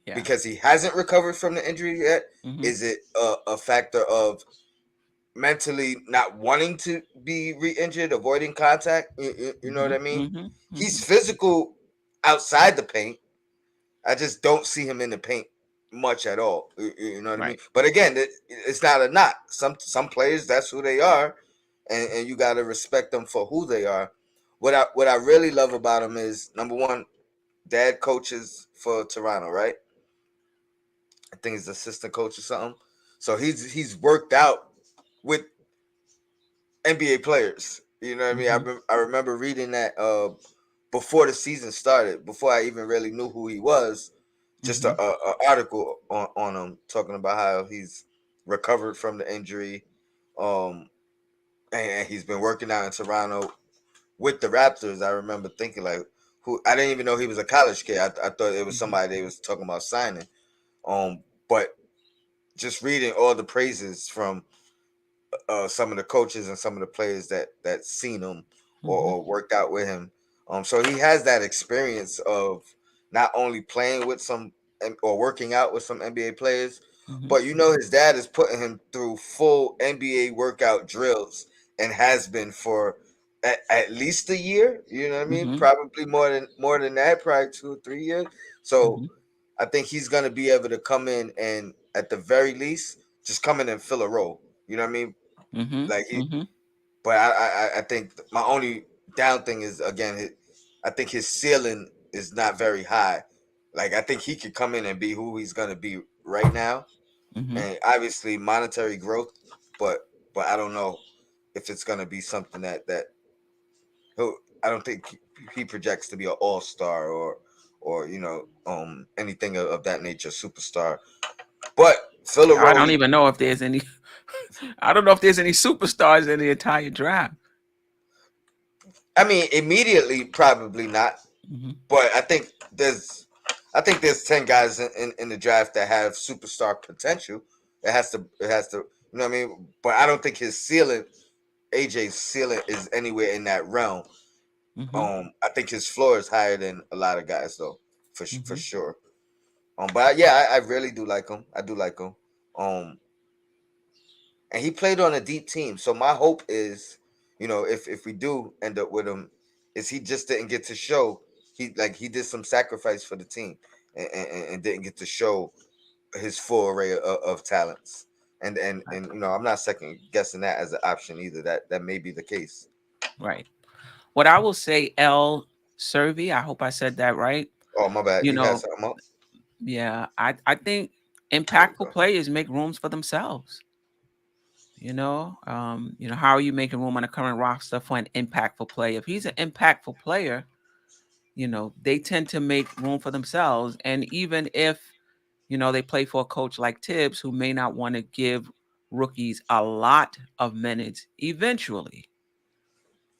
Yeah. because he hasn't recovered from the injury yet. Hmm. Is it a factor of mentally not wanting to be re-injured, avoiding contact? You know what Hmm. I mean? Hmm. He's Hmm. physical outside the paint. I just don't see him in the paint much at all. You know what I mean? Right. But again, it's not a knock. Some players that's who they are, and you got to respect them for who they are. What I really love about him is number one, dad coaches for Toronto, right? I think he's assistant coach or something. So he's worked out with NBA players. You know what I mean? Hmm. I remember reading that before the season started, before I even really knew who he was. Just Hmm. a article on him talking about how he's recovered from the injury. Um, and he's been working out in Toronto with the Raptors. I remember thinking like, who I didn't even know he was a college kid. I thought it was somebody they was talking about signing. But just reading all the praises from some of the coaches and some of the players that seen him Mm-hmm. or worked out with him. So he has that experience of not only playing with some or working out with some NBA players, Mm-hmm. but his dad is putting him through full NBA workout drills and has been for at least a year. You know what I mean? Mm-hmm. Probably more than that, probably 2 or 3 years. So Mm-hmm. I think he's gonna be able to come in and at the very least just come in and fill a role. You know what I mean? Mm-hmm. Like he, Mm-hmm. but I think my only down thing is again, I think his ceiling is not very high. Like I think he could come in and be who he's gonna be right now, Mm-hmm. and obviously monetary growth. But I don't know if it's gonna be something that he'll. I don't think he projects to be an all star or anything of that nature, superstar. But fill a I role. don't even know if there's any. I don't know if there's any superstars in the entire draft. I mean, immediately probably not. Mm-hmm. But I think there's 10 guys in the draft that have superstar potential. It has to you know what I mean? But I don't think his ceiling, AJ's ceiling, is anywhere in that realm. Mm-hmm. I think his floor is higher than a lot of guys though, for Mm-hmm. sure. But yeah, I really do like him. I do like him. Um and he played on a deep team. So my hope is, if we do end up with him, is he just didn't get to show he did some sacrifice for the team and didn't get to show his full array of talents. And I'm not second guessing that as an option either. That may be the case. Right. What I will say, L. Servi, I hope I said that right. Oh my bad. You You had know, something up? yeah, I think There we impactful go. players make rooms for themselves. How are you making room on a current roster for an impactful player? If he's an impactful player, they tend to make room for themselves. And even if, they play for a coach like Tibbs, who may not want to give rookies a lot of minutes, eventually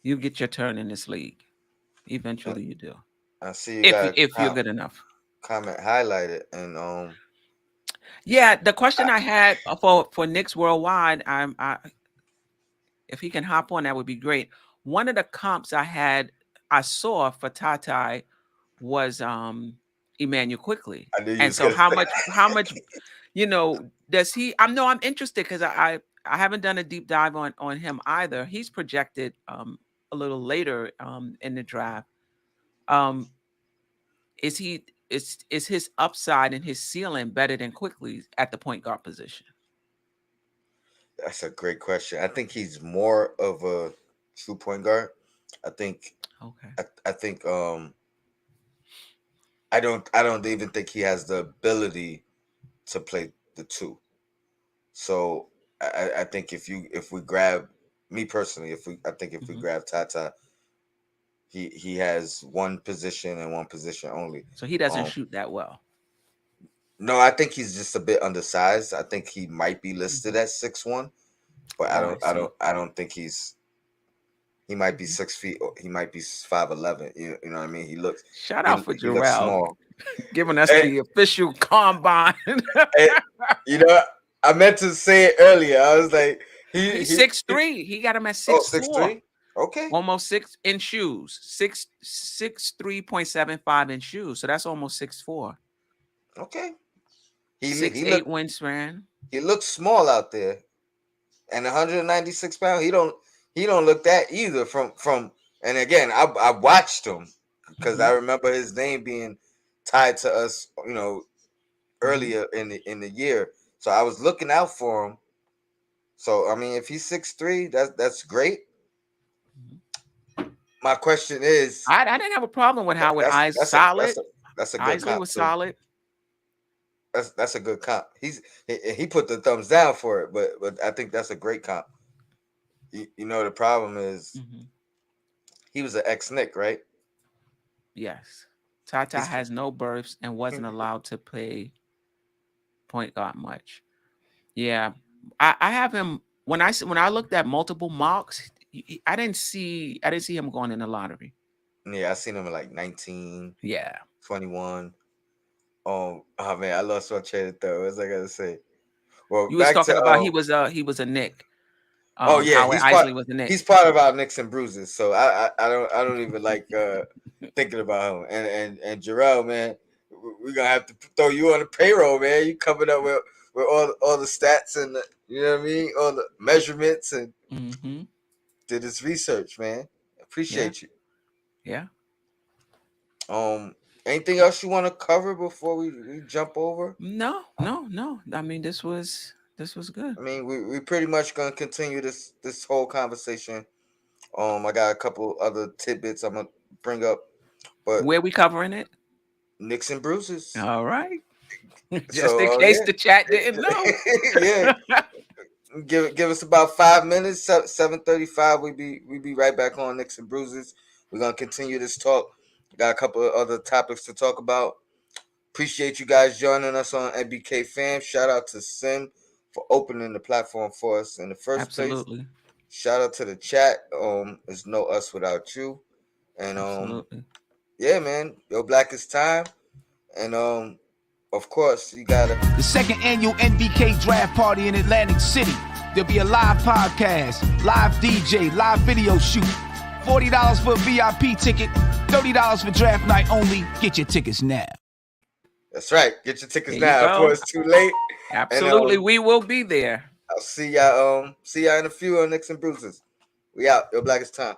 you get your turn in this league. Uh, Eventually you do. I see you If got if you're good enough. comment highlighted and Yeah, the question I, I had for Knicks Worldwide, if he can hop on, that would be great. One of the comps I saw for Tatai was Emmanuel Quickly. I knew you And was so gonna say. how much does he I'm interested because I haven't done a deep dive on him either. He's projected a little later in the draft. Um is his upside and his ceiling better than Quickly's at the point guard position? That's a great question. I think he's more of a true point guard. I think Okay. I think I don't even think he has the ability to play the two. So I think if we grab me personally, if we Mhm. grab Tata, he has one position and one position only. So he doesn't Um shoot that well. no, I think he's just a bit undersized. I think he might be listed Mhm. at 6'1", but I Oh, I don't I see. don't I don't think he might be Mhm. 6 feet. Or he might be 5'11". You know what I mean? Shout out for He looks Jarrell small. giving us And, the official combine. and you know, I meant to say it earlier. I was like, he He's he, six he three. He got him at oh, 6'4". 6'3". Okay, Almost six in shoes. 6'3.75" in shoes. So that's almost 6'4". okay. He Six he eight look wingspan. he looks small out there, and 196 pounds. He don't look that either. From and again, I watched him because Hmm. I remember his name being tied to us. Hmm. Earlier in the year, so I was looking out for him. So I mean, if he's 6'3", that's great. My question is, I didn't have a problem with Howard. that's Eyes that's a that's solid. a that's a good Isley comp was too. solid. That's a good comp. He put the thumbs down for it, but I think that's a great comp. The problem is Hmm. he was an ex-Nick, right? Yes. Tata He's has no births and wasn't allowed to play point guard much. Yeah. I have him when I looked at multiple mocks. I didn't see him going in the lottery. Yeah, I seen him at like 19, Yeah. 21. Oh man, I lost my train of thought. What was I gonna say? Well, You was back talking to about he was a Nick. oh yeah, Howard Isley was a Nick. he's part of our Knicks and Bruises. So I don't even like thinking about him. And Jarrell, man, we're gonna have to throw you on the payroll, man. You coming up with all the stats and you know what I mean, all the measurements and did his research, man. Appreciate you. Yeah. Anything else you want to cover before we jump over? No. I mean, this was good. I mean, we pretty much gonna continue this whole conversation. I got a couple other tidbits I'm gonna bring up, but Where we covering it? Knicks and Bruises. All right. Just So, in case yeah. the chat didn't know. Yeah. Give us about 5 minutes. 7:35. We be right back on Knicks and Bruises. We're gonna continue this talk. Got a couple of other topics to talk about. Appreciate you guys joining us on NBK Fam. Shout out to Sim for opening the platform for us in the first place. Absolutely. Shout out to the chat. There's no us without you. And Absolutely. yeah, man, Yo Black is time. And of course you gotta The second annual NBK draft party in Atlantic City. There'll be a live podcast, live DJ, live video shoot. $40 for a VIP ticket, $30 for draft night only. Get your tickets now. That's right. Get your tickets There you now go. before it's too late. Absolutely. And, We will be there. I'll see y'all in a few on Knicks and Bruises. We out. Yo Black is time.